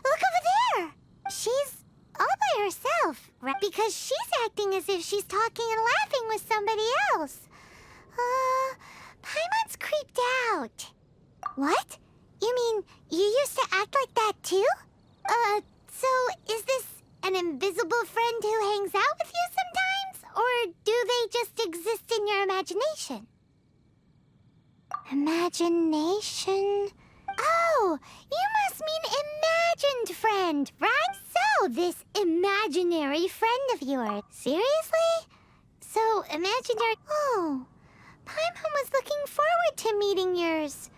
Look over there! She's all by herself, right? Because she's acting as if she's talking and laughing with somebody else. Paimon's creeped out. What? You mean you used to act like that too? So is this an invisible friend who hangs out with you sometimes? Or do they just exist in your imagination? Imagination? Oh, you must mean imagined friend, right? So, this imaginary friend of yours. Seriously? So, imaginary... Oh, Paimon was looking forward to meeting yours.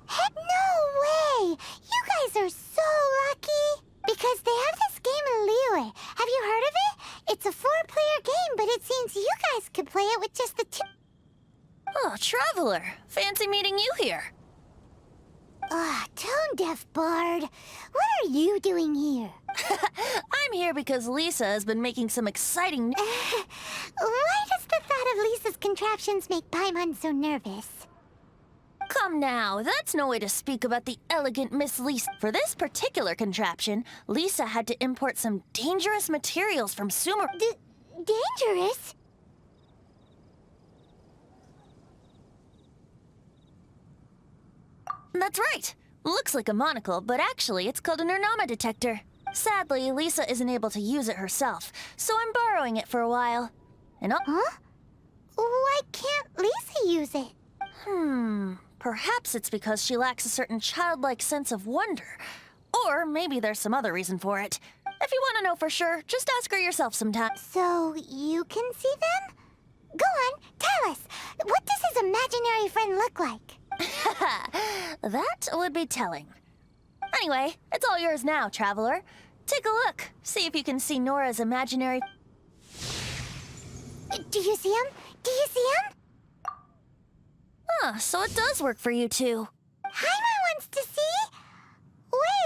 Heck, no way! You guys are so lucky! Because they have this game in Liyue. Have you heard of it? It's a 4-player game, but it seems you guys could play it with just the 2... Oh, Traveler. Fancy meeting you here. Tone-deaf bard. What are you doing here? I'm here because Lisa has been making some exciting... Why does the thought of Lisa's contraptions make Paimon so nervous? Come now, that's no way to speak about the elegant Miss Lisa. For this particular contraption, Lisa had to import some dangerous materials from Sumer... Dangerous? That's right. Looks like a monocle, but actually it's called a Nernama detector. Sadly, Lisa isn't able to use it herself, so I'm borrowing it for a while. And Huh? Why can't Lisa use it? Perhaps it's because she lacks a certain childlike sense of wonder. Or maybe there's some other reason for it. If you want to know for sure, just ask her yourself sometime. So you can see them? Go on, tell us. What does his imaginary friend look like? That would be telling. Anyway, it's all yours now, Traveler. Take a look. See if you can see Nora's imaginary... Do you see him? Do you see him? So it does work for you two. Paimon wants to see?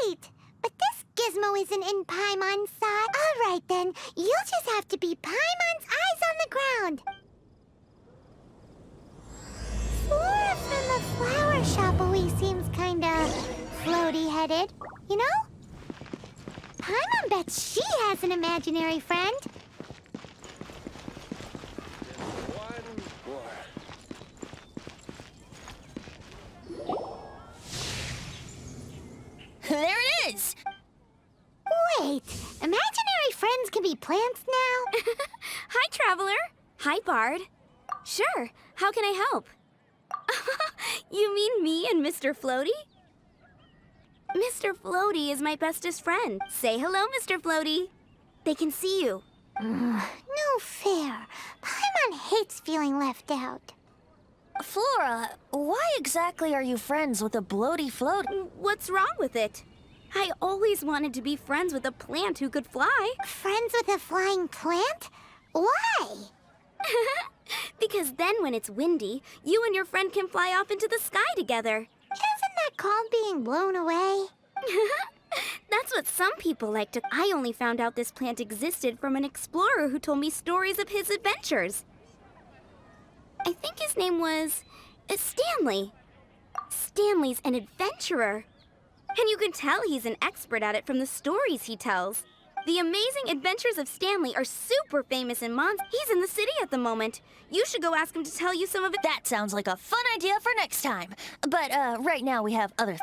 Wait, but this gizmo isn't in Paimon's side. All right then, you'll just have to be Paimon's eyes on the ground. Flora from the flower shop always seems kinda floaty-headed, you know? Paimon bets she has an imaginary friend. There it is! Wait, imaginary friends can be plants now? Hi, Traveler. Hi, Bard. Sure, how can I help? You mean me and Mr. Floaty? Mr. Floaty is my bestest friend. Say hello, Mr. Floaty. They can see you. No fair. Paimon hates feeling left out. Flora, why exactly are you friends with a bloaty float? What's wrong with it? I always wanted to be friends with a plant who could fly. Friends with a flying plant? Why? Because then when it's windy, you and your friend can fly off into the sky together. Isn't that called being blown away? That's what some people like to... I only found out this plant existed from an explorer who told me stories of his adventures. I think his name was... Stanley. Stanley's an adventurer. And you can tell he's an expert at it from the stories he tells. The amazing adventures of Stanley are super famous in Mons. He's in the city at the moment. You should go ask him to tell you some of it. That sounds like a fun idea for next time. But, right now we have other...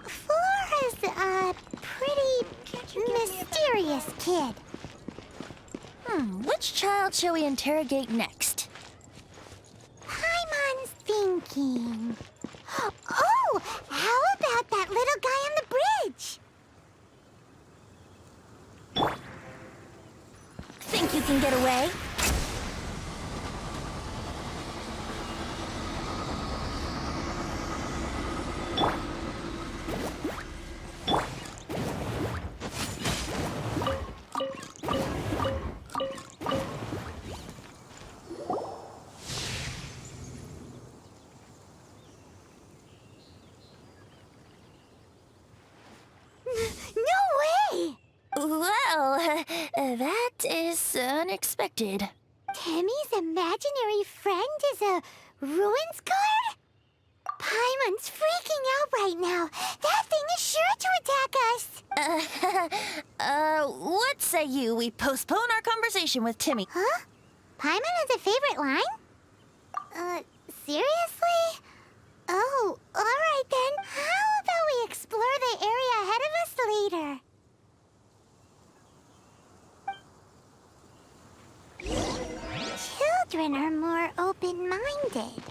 Flora's a pretty mysterious kid. Which child shall we interrogate next? Paimon's thinking. Oh, how about that little guy on the bridge? Think you can get away? unexpected. Timmy's imaginary friend is a ruins guard? Paimon's freaking out right now. That thing is sure to attack us. What say we postpone our conversation with Timmy? Huh? Paimon has a favorite line? Seriously? Oh, alright then. How about we explore the area ahead of us later? Children are more open-minded.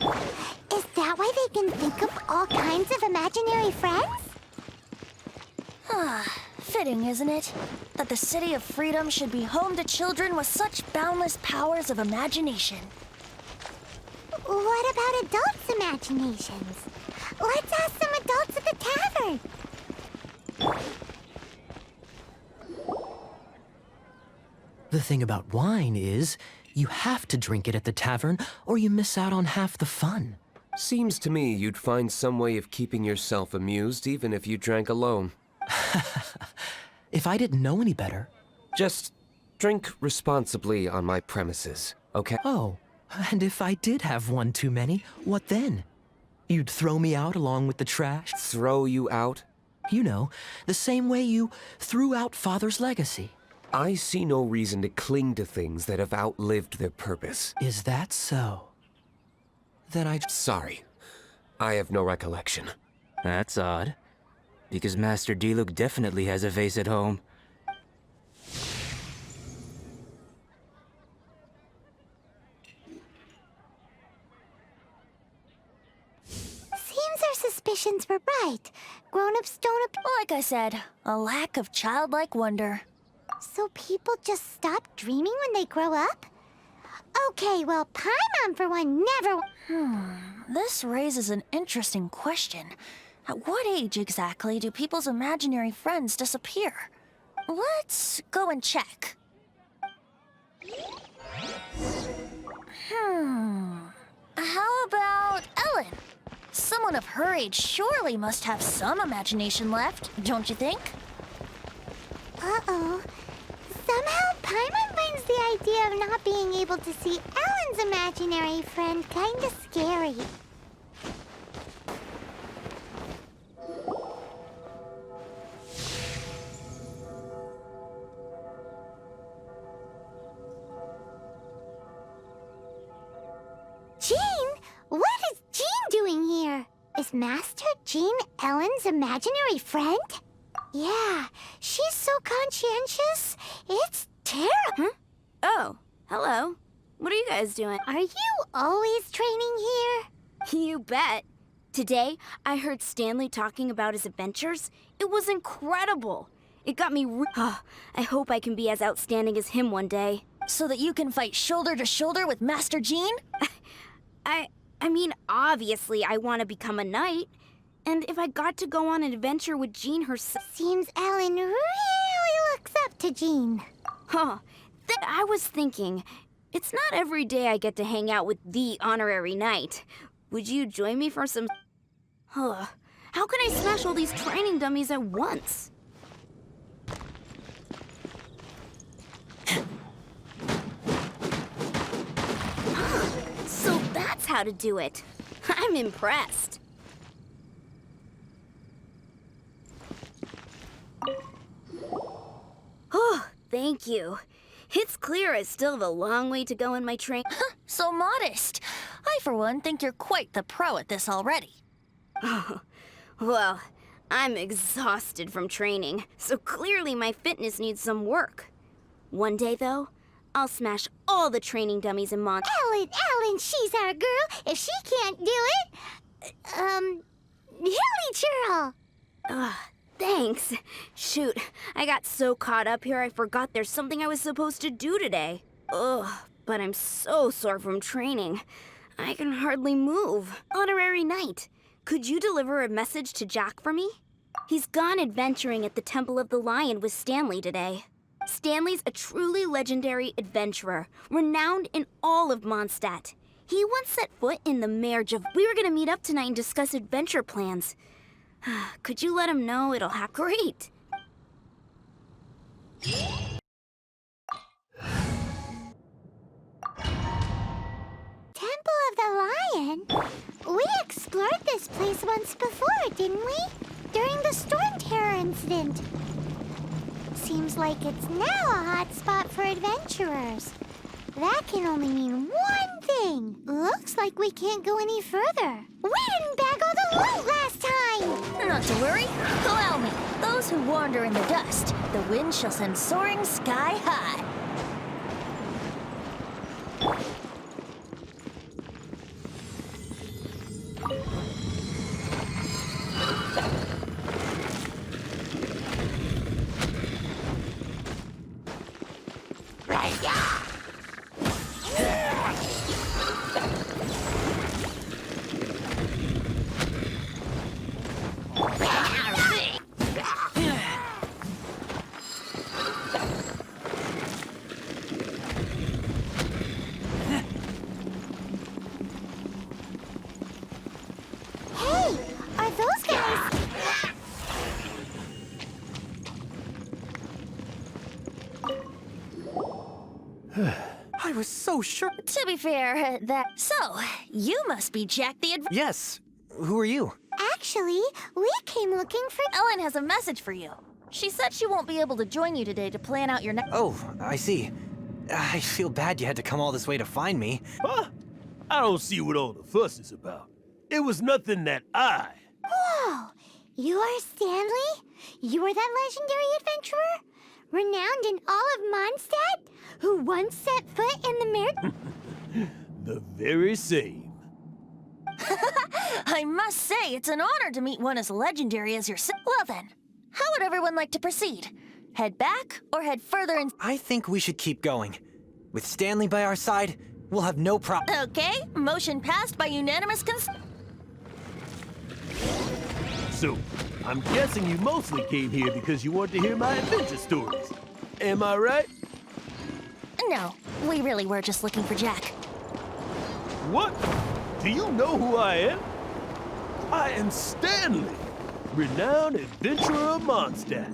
Is that why they can think of all kinds of imaginary friends? Fitting, isn't it? That the City of Freedom should be home to children with such boundless powers of imagination. What about adults' imaginations? Let's ask some adults at the tavern. The thing about wine is, you have to drink it at the tavern or you miss out on half the fun. Seems to me you'd find some way of keeping yourself amused even if you drank alone. If I didn't know any better. Just drink responsibly on my premises, okay? Oh, and if I did have one too many, what then? You'd throw me out along with the trash? Throw you out? You know, the same way you threw out Father's legacy. I see no reason to cling to things that have outlived their purpose. Is that so? Then Sorry, I have no recollection. That's odd. Because Master Diluc definitely has a vase at home. Seems our suspicions were right. Grown-ups don't Like I said, a lack of childlike wonder. So people just stop dreaming when they grow up? Okay, well, Paimon for one never... This raises an interesting question. At what age exactly do people's imaginary friends disappear? Let's go and check. How about Ellen? Someone of her age surely must have some imagination left, don't you think? Uh-oh. Somehow, Paimon finds the idea of not being able to see Ellen's imaginary friend kinda scary. Jean? What is Jean doing here? Is Master Jean Ellen's imaginary friend? Yeah, she's so conscientious. It's terrible. Oh, hello. What are you guys doing? Are you always training here? You bet. Today, I heard Stanley talking about his adventures. It was incredible. It got me I hope I can be as outstanding as him one day. So that you can fight shoulder to shoulder with Master Jean? I mean, obviously, I want to become a knight. And if I got to go on an adventure with Jean herself... Seems Ellen really looks up to Jean. Huh. I was thinking, it's not every day I get to hang out with the honorary knight. Would you join me for some... Huh. How can I smash all these training dummies at once? So that's how to do it. I'm impressed. Oh, thank you. It's clear I still have a long way to go in my train. So modest. I, for one, think you're quite the pro at this already. Well, I'm exhausted from training, so clearly my fitness needs some work. One day, though, I'll smash all the training dummies in Mont. Ellen, she's our girl. If she can't do it, Hilly Churl. Thanks. Shoot, I got so caught up here I forgot there's something I was supposed to do today. Ugh, but I'm so sore from training. I can hardly move. Honorary Knight, could you deliver a message to Jack for me? He's gone adventuring at the Temple of the Lion with Stanley today. Stanley's a truly legendary adventurer, renowned in all of Mondstadt. He once set foot in the Marge of... We were gonna meet up tonight and discuss adventure plans. Could you let him know it'll happen? Great! of the lion? We explored this place once before, didn't we? During the storm terror incident. Seems like it's now a hot spot for adventurers. That can only mean one thing. Looks like we can't go any further. We didn't bag all the loot last time! Not to worry. Allow me. Those who wander in the dust, the wind shall send soaring sky high. Hey, are those guys... I was so sure. To be fair, that... So, you must be Jack the Yes. Who are you? Actually, we came looking for... Ellen has a message for you. She said she won't be able to join you today to plan out your next... Oh, I see. I feel bad you had to come all this way to find me. Huh? I don't see what all the fuss is about. It was nothing that I... Whoa! You're Stanley? You're that legendary adventurer? Renowned in all of Mondstadt? Who once set foot in the mirror... The very same. I must say, it's an honor to meet one as legendary as yourself. Well then, how would everyone like to proceed? Head back or head further in... I think we should keep going. With Stanley by our side, we'll have no problem. Okay, motion passed by unanimous consent. So, I'm guessing you mostly came here because you want to hear my adventure stories. Am I right? No, we really were just looking for Jack. What? Do you know who I am? I am Stanley, renowned adventurer of Mondstadt.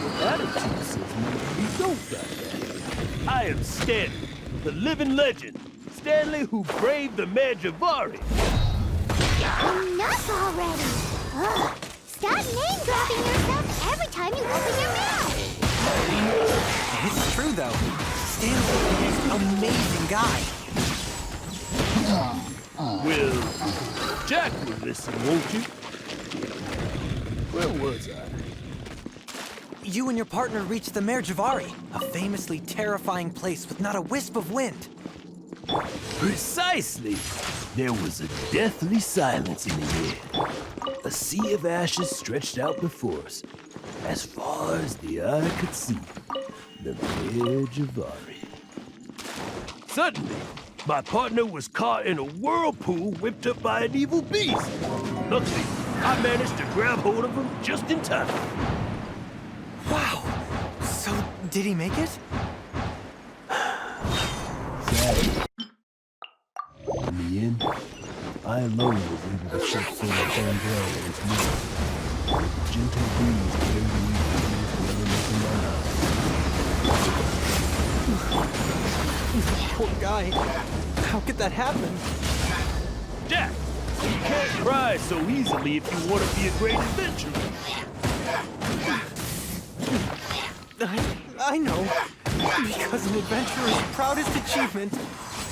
Your attitude says maybe you don't got that. I am Stanley, the living legend. Stanley who braved the Magivari. Enough already! Ugh. Stop name-dropping yourself every time you open your mouth! It's true, though. Stanley is an amazing guy. Well, Jack will listen, won't you? Where was I? You and your partner reached the Merjavari, a famously terrifying place with not a wisp of wind. Precisely! There was a deathly silence in the air. A sea of ashes stretched out before us, as far as the eye could see. The Merjavari. Suddenly, my partner was caught in a whirlpool whipped up by an evil beast. Luckily, I managed to grab hold of him just in time. Wow. So, did he make it? Sadly, in the end, I alone was able to set foot on firm ground at his knees. With a gentle breeze carried away the wind blowing up in my eyes. Poor guy. How could that happen? Jack, you can't cry so easily if you want to be a great adventurer. I know. Because an adventurer's proudest achievement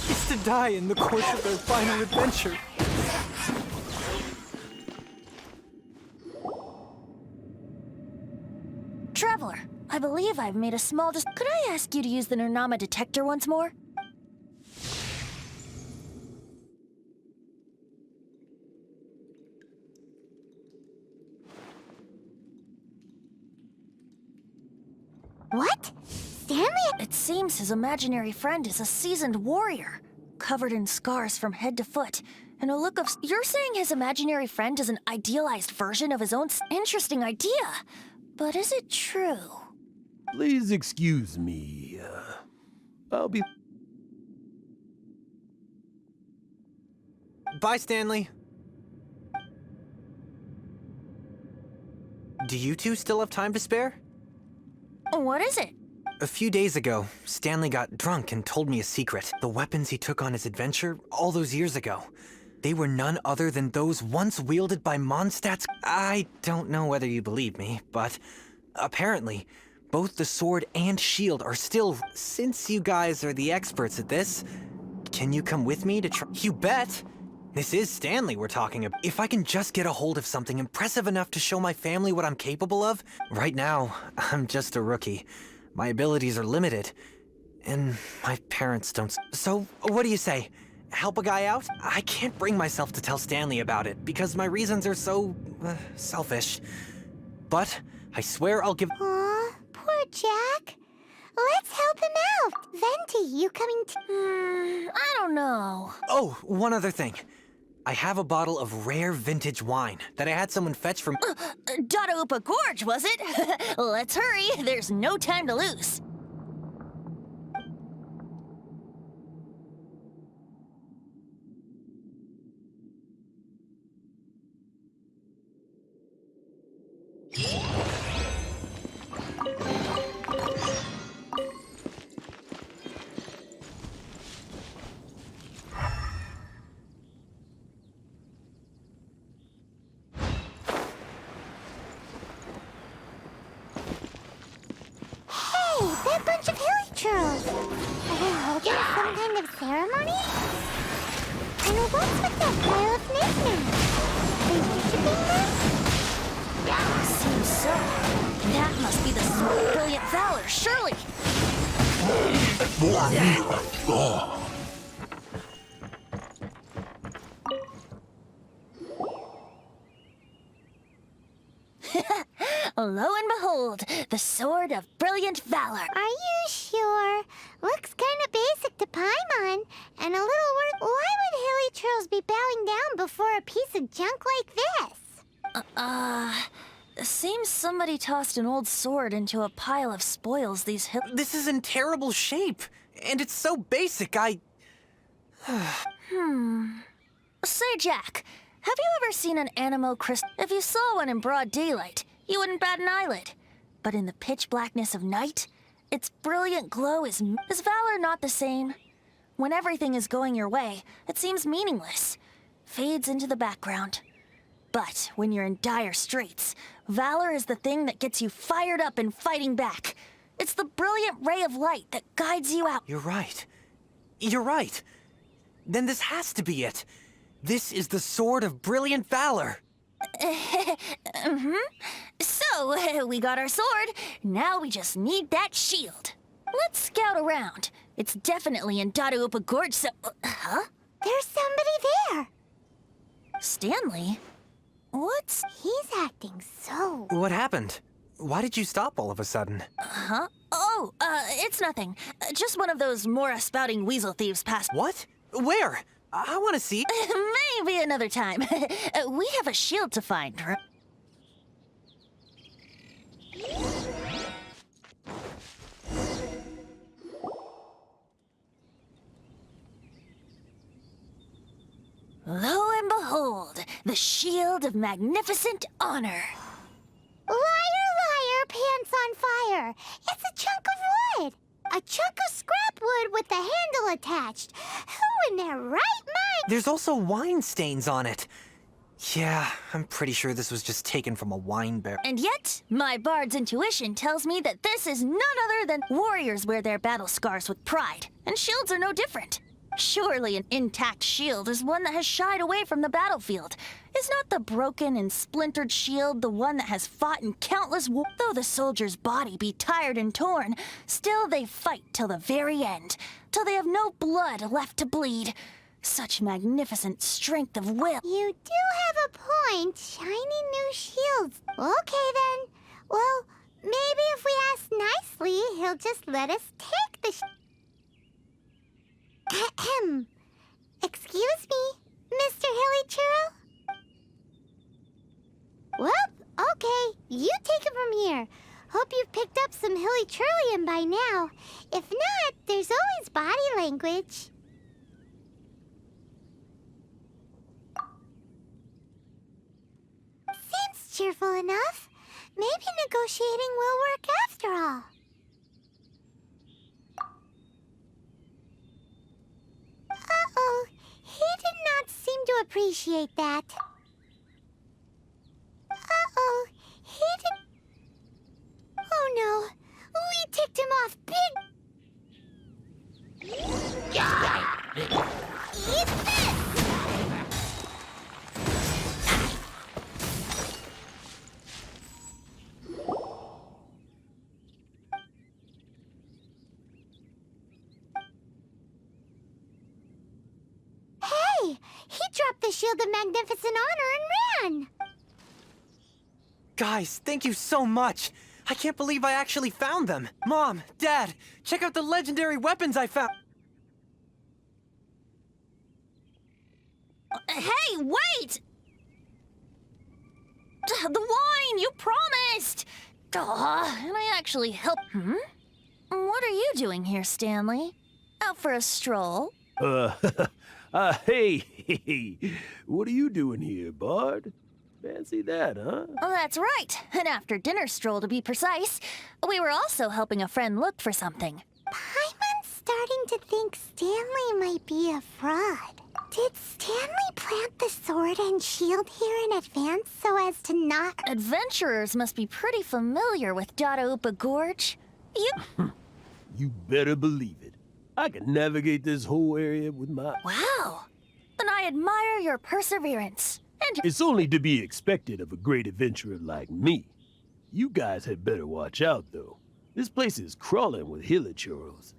is to die in the course of their final adventure. Traveler, I believe I've made a small Could I ask you to use the Nernama detector once more? What? Stanley? It seems his imaginary friend is a seasoned warrior, covered in scars from head to foot, and a look of... You're saying his imaginary friend is an idealized version of his own... Interesting idea. But is it true? Please excuse me. I'll be... Bye, Stanley. Do you two still have time to spare? What is it? A few days ago, Stanley got drunk and told me a secret. The weapons he took on his adventure all those years ago. They were none other than those once wielded by Mondstadt's. I don't know whether you believe me, but apparently, both the sword and shield are still. Since you guys are the experts at this, can you come with me to try? You bet! This is Stanley we're talking about. If I can just get a hold of something impressive enough to show my family what I'm capable of. Right now, I'm just a rookie. My abilities are limited, and my parents don't. So, what do you say? Help a guy out? I can't bring myself to tell Stanley about it because my reasons are so selfish. But I swear I'll give. Aw, poor Jack. Let's help him out. Venti, you coming I don't know. Oh, one other thing. I have a bottle of rare vintage wine that I had someone fetch from. Dadaupa Gorge, was it? Let's hurry. There's no time to lose. Hey, that bunch of hilly churls. Are they holding some kind of ceremony? And what's with that pile of knickknacks? Are you worshiping them? Seems so. That must be the sword of brilliant valor, surely. Lo and behold, the sword of brilliant valor. Are you sure? Looks kind of basic to Paimon, and a little worth. Why would hilly churls be bowing down before a piece of junk like this? Seems somebody tossed an old sword into a pile of spoils these hill. This is in terrible shape, and it's so basic. Say, Jack, have you ever seen an anemo crystal? If you saw one in broad daylight, you wouldn't bat an eyelid. But in the pitch blackness of night, its brilliant glow is valor not the same? When everything is going your way, it seems meaningless, fades into the background. But when you're in dire straits, valor is the thing that gets you fired up and fighting back. It's the brilliant ray of light that guides you out. You're right. You're right. Then this has to be it. This is the sword of brilliant valor. So, we got our sword. Now we just need that shield. Let's scout around. It's definitely in Dadaupa Gorge, so... Huh? There's somebody there. Stanley? What's... He's acting so. What happened? Why did you stop all of a sudden? Huh? Oh, it's nothing. Just one of those Mora-spouting weasel thieves passed... What? Where? I want to see. Maybe another time. We have a shield to find, right? Lo and behold, the shield of magnificent honor. Liar, liar, pants on fire. It's a chunk of wood. A chunk of scrap wood with the handle attached. Who in their right mind? There's also wine stains on it. Yeah, I'm pretty sure this was just taken from a wine barrel. And yet, my bard's intuition tells me that this is none other than warriors wear their battle scars with pride, and shields are no different. Surely an intact shield is one that has shied away from the battlefield. Is not the broken and splintered shield the one that has fought in countless wars? Though the soldier's body be tired and torn, still they fight till the very end, till they have no blood left to bleed. Such magnificent strength of will. You do have a point. Shiny new shields. Okay then. Well, maybe if we ask nicely, he'll just let us take the Ahem. Excuse me, Mr. Hilly Churl? Well, okay. You take it from here. Hope you've picked up some Hilly Churlian by now. If not, there's always body language. Seems cheerful enough. Maybe negotiating will work after all. appreciate that. Uh-oh, he did... Oh no, we ticked him off big... Eat this! Hey, he dropped the Shield of Magnificent Honor and ran! Guys, thank you so much. I can't believe I actually found them. Mom, Dad, check out the legendary weapons I found. Hey, wait! The wine, you promised! And I actually helped. What are you doing here, Stanley? Out for a stroll? Hey, what are you doing here, Bard? Fancy that, huh? Oh, that's right. An after-dinner stroll, to be precise. We were also helping a friend look for something. Paimon's starting to think Stanley might be a fraud. Did Stanley plant the sword and shield here in advance so as to not... Adventurers must be pretty familiar with Dadaupa Gorge. You better believe it. I can navigate this whole area with my... Wow. Then I admire your perseverance. And It's only to be expected of a great adventurer like me. You guys had better watch out, though. This place is crawling with hilichurls.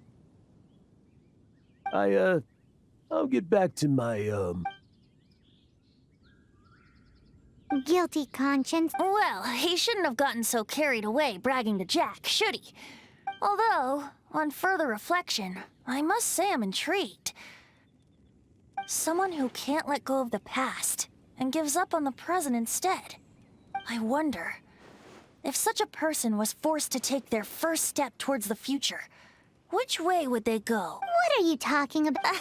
I'll get back to my, Guilty conscience. Well, he shouldn't have gotten so carried away bragging to Jack, should he? Although, on further reflection, I must say I'm intrigued. Someone who can't let go of the past and gives up on the present instead. I wonder, if such a person was forced to take their first step towards the future, which way would they go? What are you talking about?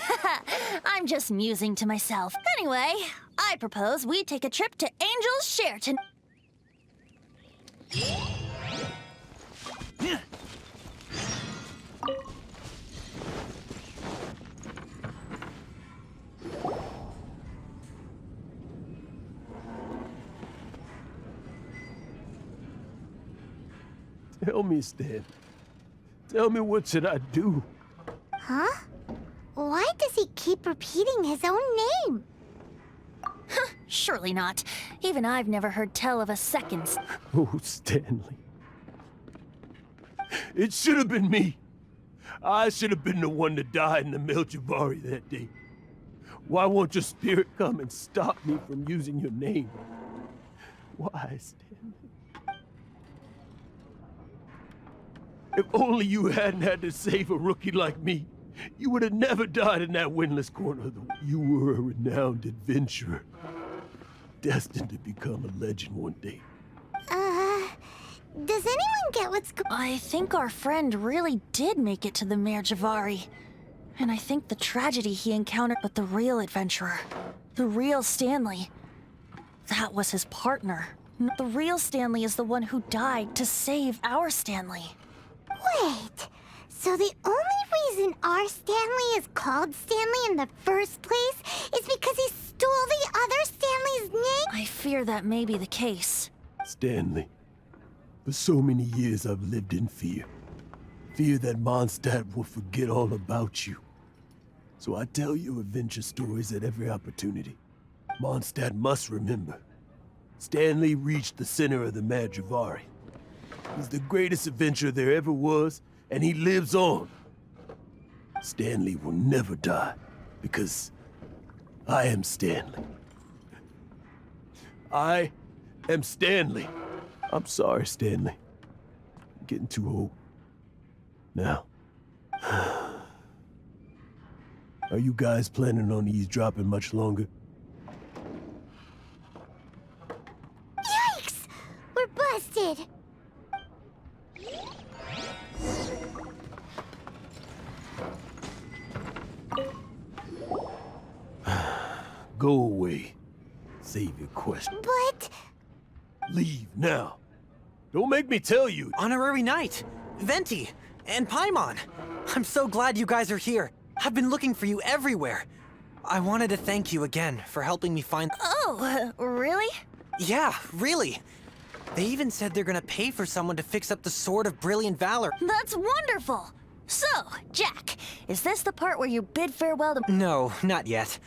I'm just musing to myself. Anyway, I propose we take a trip to Angel's Share to... Tell me, Stan. Tell me, what should I do? Huh? Why does he keep repeating his own name? Surely not. Even I've never heard tell of a second... Oh, Stanley. It should have been me. I should have been the one to die in the Melchivari that day. Why won't your spirit come and stop me from using your name? Why, Stanley? If only you hadn't had to save a rookie like me, you would have never died in that windless corner. You were a renowned adventurer, destined to become a legend one day. Does anyone get what's I think our friend really did make it to the Merjavari. And I think the tragedy he encountered with the real adventurer, the real Stanley, that was his partner. The real Stanley is the one who died to save our Stanley. Wait, so the only reason our Stanley is called Stanley in the first place is because he stole the other Stanley's name? I fear that may be the case. Stanley, for so many years I've lived in fear. Fear that Mondstadt will forget all about you. So I tell you adventure stories at every opportunity. Mondstadt must remember. Stanley reached the center of the Madrivari. He's the greatest adventurer there ever was, and he lives on. Stanley will never die, because I am Stanley. I am Stanley. I'm sorry, Stanley. I'm getting too old. Now, are you guys planning on eavesdropping much longer? Yikes! We're busted! Go away. Save your question. But... Leave now. Don't make me tell you. Honorary Knight, Venti, and Paimon. I'm so glad you guys are here. I've been looking for you everywhere. I wanted to thank you again for helping me find... Oh, really? Yeah, really. They even said they're gonna pay for someone to fix up the Sword of Brilliant Valor. That's wonderful! So, Jack, is this the part where you bid farewell to... No, not yet.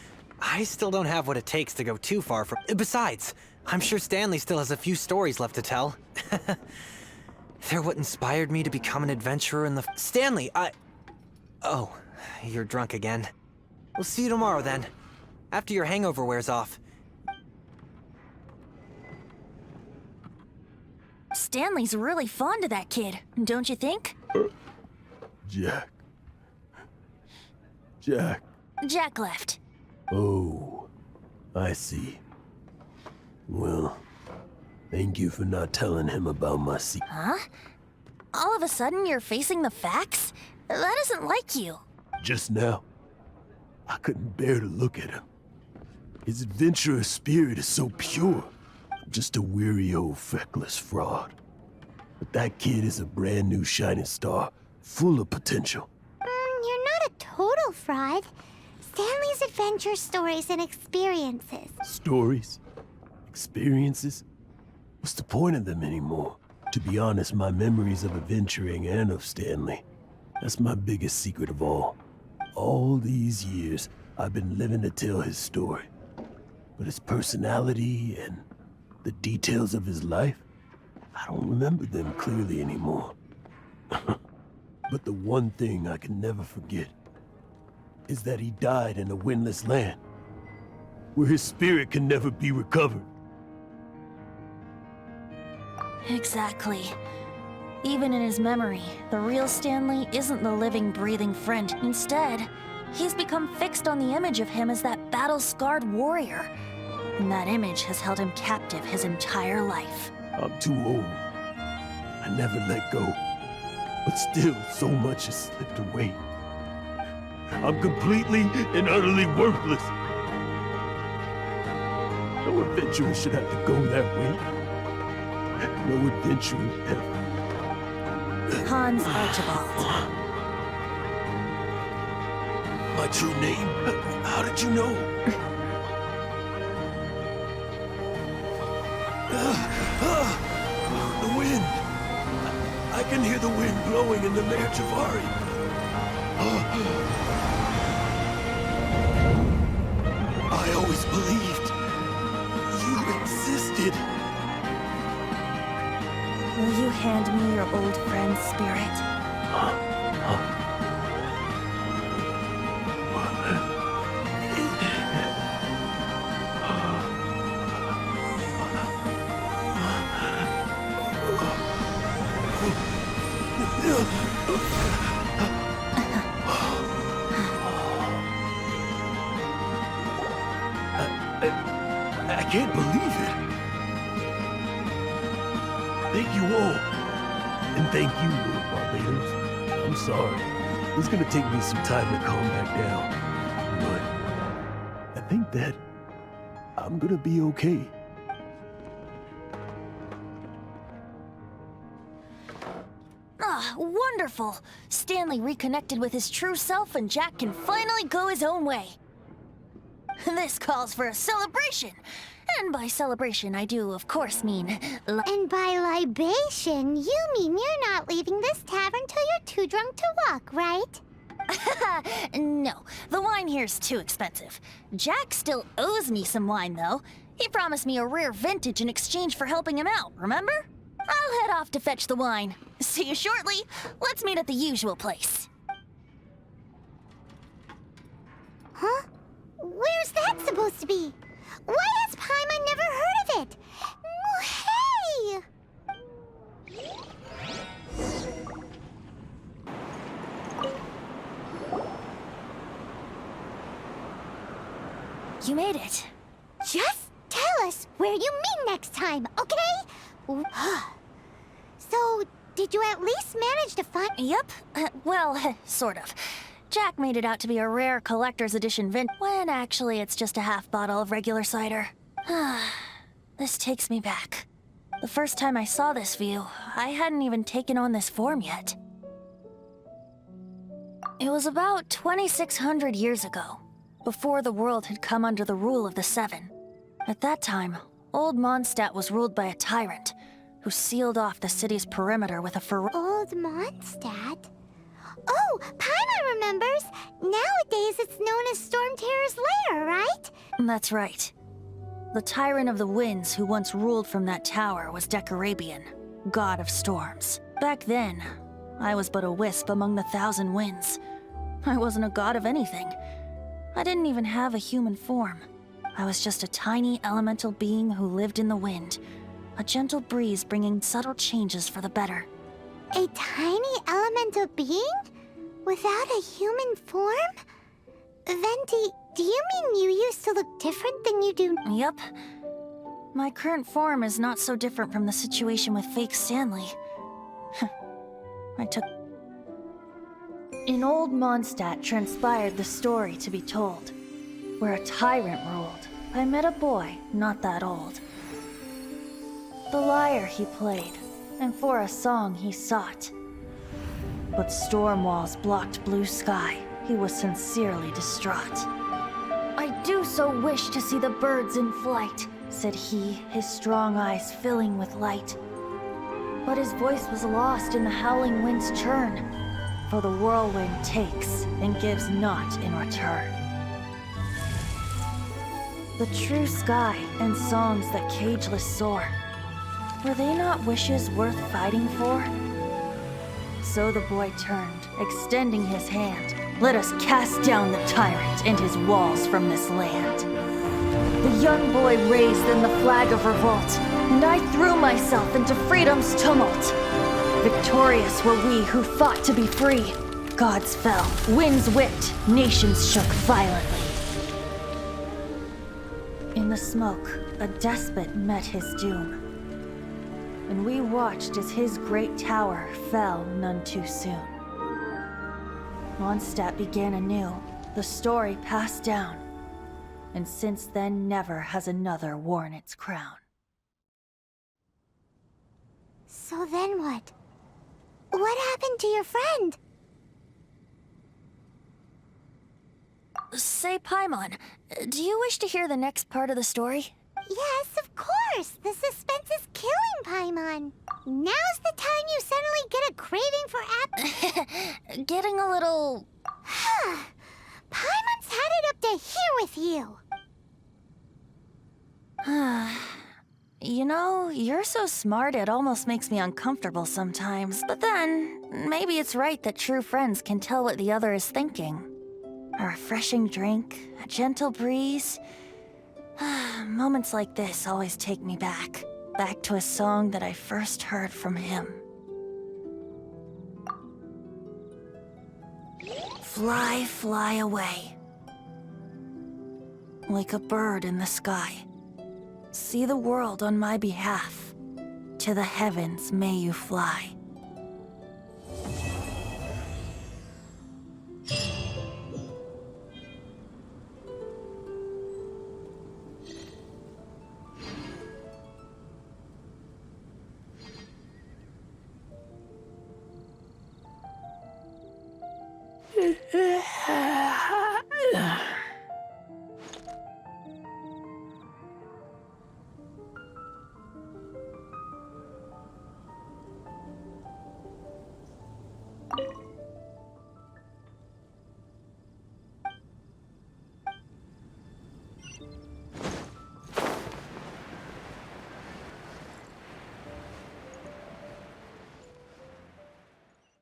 I still don't have what it takes to go too far from... Besides, I'm sure Stanley still has a few stories left to tell. They're what inspired me to become an adventurer in the... Stanley, Oh, you're drunk again. We'll see you tomorrow then, after your hangover wears off. Stanley's really fond of that kid, don't you think? Jack. Jack. Jack left. Oh, I see. Well, thank you for not telling him about my secret. Huh? All of a sudden you're facing the facts? That isn't like you. Just now, I couldn't bear to look at him. His adventurous spirit is so pure. I'm just a weary old feckless fraud. But that kid is a brand new shining star, full of potential. You're not a total fraud. Stanley's adventure stories and experiences. Stories? Experiences? What's the point of them anymore? To be honest, my memories of adventuring and of Stanley, that's my biggest secret of all. All these years, I've been living to tell his story. But his personality and the details of his life, I don't remember them clearly anymore. But the one thing I can never forget is that he died in a windless land, where his spirit can never be recovered. Exactly. Even in his memory, the real Stanley isn't the living, breathing friend. Instead, he's become fixed on the image of him as that battle-scarred warrior. And that image has held him captive his entire life. I'm too old. I never let go. But still, so much has slipped away. I'm completely and utterly worthless. No adventurer should have to go that way. No adventurer ever. Hans Archibald. My true name? How did you know? The wind! I can hear the wind blowing in the Mare Javari. I always believed you existed. Will you hand me your old friend's spirit? I can't believe it. Thank you all. And thank you, Lord Barbados. I'm sorry. It's gonna take me some time to calm back down. But I think that I'm gonna be okay. Ah, wonderful! Stanley reconnected with his true self and Jack can finally go his own way. This calls for a celebration. And by celebration, I do, of course, mean... And by libation, you mean you're not leaving this tavern till you're too drunk to walk, right? No, the wine here's too expensive. Jack still owes me some wine, though. He promised me a rare vintage in exchange for helping him out, remember? I'll head off to fetch the wine. See you shortly. Let's meet at the usual place. Huh? Where's that supposed to be? Why has Paimon never heard of it? Hey! You made it. Just tell us where you meet next time, okay? So, did you at least manage to find... Yep. Well, sort of. Jack made it out to be a rare collector's edition Venti, when actually it's just a half bottle of regular cider. This takes me back. The first time I saw this view, I hadn't even taken on this form yet. It was about 2,600 years ago. before the world had come under the rule of the Seven. At that time, old Mondstadt was ruled by a tyrant who sealed off the city's perimeter with a Old Mondstadt? Oh, Paimon remembers! Nowadays it's known as Storm Terror's lair, right? That's right. The tyrant of the winds who once ruled from that tower was Decarabian, god of storms. Back then, I was but a wisp among the thousand winds. I wasn't a god of anything. I didn't even have a human form. I was just a tiny elemental being who lived in the wind, a gentle breeze bringing subtle changes for the better. A tiny elemental being? Without a human form? Venti, do you mean you used to look different than you do? Yep. My current form is not so different from the situation with fake Stanley. In old Mondstadt transpired the story to be told, where a tyrant ruled. I met a boy not that old. The lyre he played, and for a song he sought. But storm walls blocked blue sky. He was sincerely distraught. I do so wish to see the birds in flight, said he, his strong eyes filling with light. But his voice was lost in the howling wind's churn, for the whirlwind takes and gives not in return. The true sky and songs that cageless soar, were they not wishes worth fighting for? So the boy turned, extending his hand. Let us cast down the tyrant and his walls from this land. The young boy raised then the flag of revolt, and I threw myself into freedom's tumult. Victorious were we who fought to be free. Gods fell, winds whipped, nations shook violently. In the smoke, a despot met his doom, and we watched as his great tower fell none too soon. Mondstadt began anew, the story passed down, and since then never has another worn its crown. So then what? What happened to your friend? Say, Paimon, do you wish to hear the next part of the story? Yes, of course! The suspense is killing, Paimon! Now's the time you suddenly get a craving for Getting a little... Paimon's had it up to here with you! You know, you're so smart it almost makes me uncomfortable sometimes. But then, maybe it's right that true friends can tell what the other is thinking. A refreshing drink, a gentle breeze. Moments like this always take me back to a song that I first heard from him. Fly, fly away. Like a bird in the sky. See the world on my behalf. To the heavens may you fly.